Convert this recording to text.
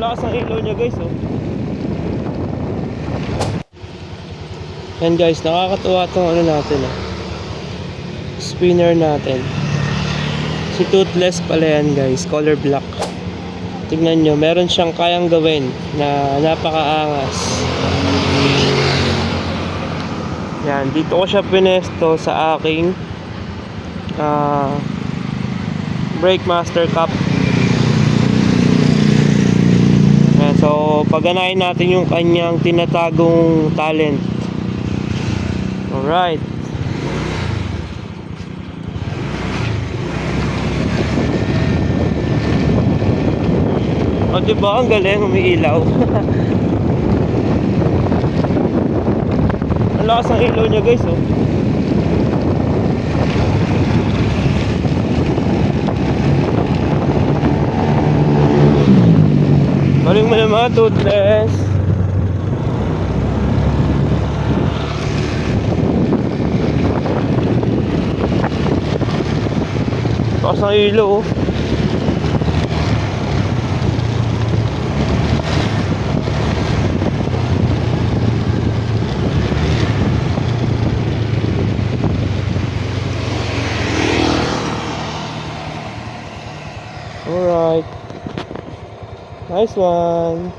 Lakas ng ilaw niya guys, oh. Yan guys, nakakatuwa tong ano natin, oh. Spinner natin. Si Toothless pala yan guys, color black. Tingnan nyo, meron siyang kayang gawin na napakaangas. Yan, dito ko siya pinesto sa aking Breakmaster Cup. Yan, so pagganahin natin yung kanyang tinatagong talent. Alright. O diba, ang galing, umiilaw. Ang lakas ng ilaw niya guys, oh. Galing mo naman, Toothless. Lakas ng ilaw, oh. Alright. Nice one.